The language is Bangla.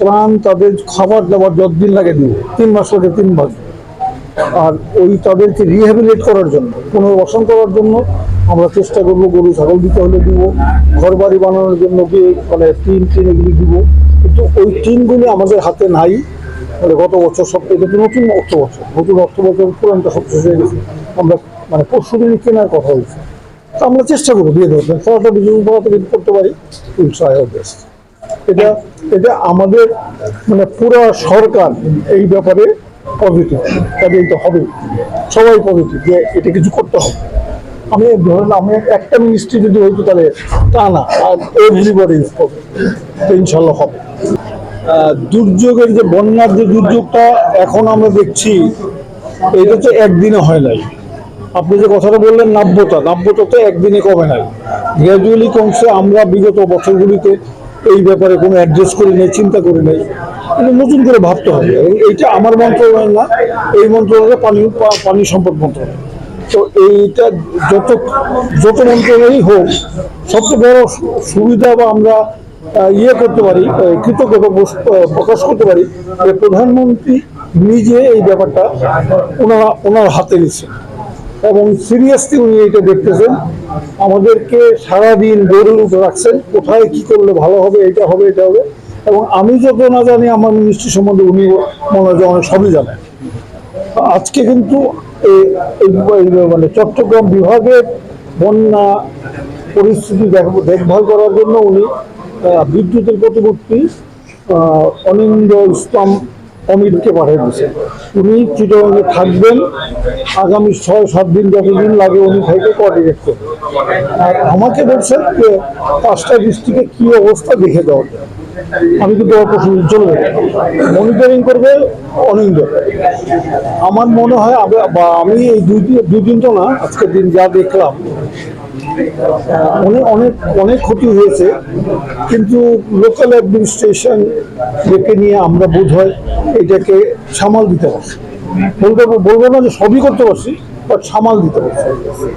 ত্রাণ, তাদের খাবার দাবার যতদিন লাগে দিব, 3 মাস লাগে 3 মাস। আর ওই তাদেরকে রিহ্যাবিলিট করার জন্য, পুনর্বাসন করার জন্য আমরা চেষ্টা করবো। গরু ছাগল দিতে হলে দিব, ঘর বাড়ি বানানোর জন্য কি মানে টিন এগুলি দিব। কিন্তু ওই টিনগুলি আমাদের হাতে নাই। মানে গত বছর সব থেকে নতুন অর্থ বছর পুরানটা সব শেষ হয়ে গেছে। আমরা মানে পরশু দিনই কেনার কথা হয়েছে। তো আমরা চেষ্টা করবো দিয়ে দেবো, সরকার বিজয় করতে পারি। এটা এটা আমাদের মানে পুরো সরকার এই ব্যাপারে পজিটিভ, তবে এটা হবে, সবাই পজিটিভ যে এটা কিছু করতে হবে। আমি ধরেন আমি একটা মিনিস্ট্রি যদি হইতো তাহলে তা না, আর এভরিবডি হবে, তো ইনশাল্লাহ হবে। দুর্যোগের যে বন্যার যে দুর্যোগটা এখন আমরা দেখছি, এটা তো একদিনে হয় নাই। আপনি যে কথাটা বললেন নাব্যতা তো একদিনে কমে নাই, গ্র্যাজুয়ালি কমছে। আমরা বিগত বছরগুলিতে এই ব্যাপারে কোনো অ্যাডজাস্ট করি নাই, চিন্তা করি নাই। কিন্তু নতুন করে ভাবতে হবে, এবং এইটা আমার মন্ত্রণালয় না, এই মন্ত্রণালয় পানি সম্পদ মন্ত্রণালয়। তো এইটা যত মন্ত্রণালয়ই হোক, সবচেয়ে বড় সুবিধা বা আমরা করতে পারি, কৃতজ্ঞতা প্রকাশ করতে পারি যে প্রধানমন্ত্রী নিজে এই ব্যাপারটা ওনার হাতে নিচ্ছে এবং সিরিয়াসলি উনি এটা দেখতেছেন। আমাদেরকে সারাদিন গরুর উপর রাখছেন, কোথায় কি করলে ভালো হবে, এটা হবে এটা হবে। এবং আমি যত না জানি আমার মিনিস্ট্রি সম্বন্ধে উনি মনে হয় অনেক সবই জানেন। আজকে কিন্তু মানে চট্টগ্রাম বিভাগের বন্যা পরিস্থিতি দেখভাল করার জন্য উনি বিদ্যুতের প্রতিমূর্তি অনিন্দ ইসলাম অমিতকে পাঠিয়ে দিয়েছেন। উনি চিটাগাংয়ে থাকবেন আগামী 6-7 দিন, যতদিন লাগে উনি থেকে কোঅর্ডিনেট করবেন। আর আমাকে বলছেন যে 5টা ডিস্ট্রিক্টে কি অবস্থা দেখে দেওয়া যায়। আমি কিন্তু অপরচুনিটি চলে যাবো, মনিটরিং করবে অনিন্দ। আমার মনে হয় আমি এই দুদিন তো না, আজকের দিন যা দেখলাম অনেক অনেক ক্ষতি হয়েছে। কিন্তু লোকাল অ্যাডমিনিস্ট্রেশন ডেকে নিয়ে আমরা বোধ হয় এটাকে সামাল দিতে পারছি। বলবো না যে সবই করতে পারছি, বাট সামাল দিতে পারছি।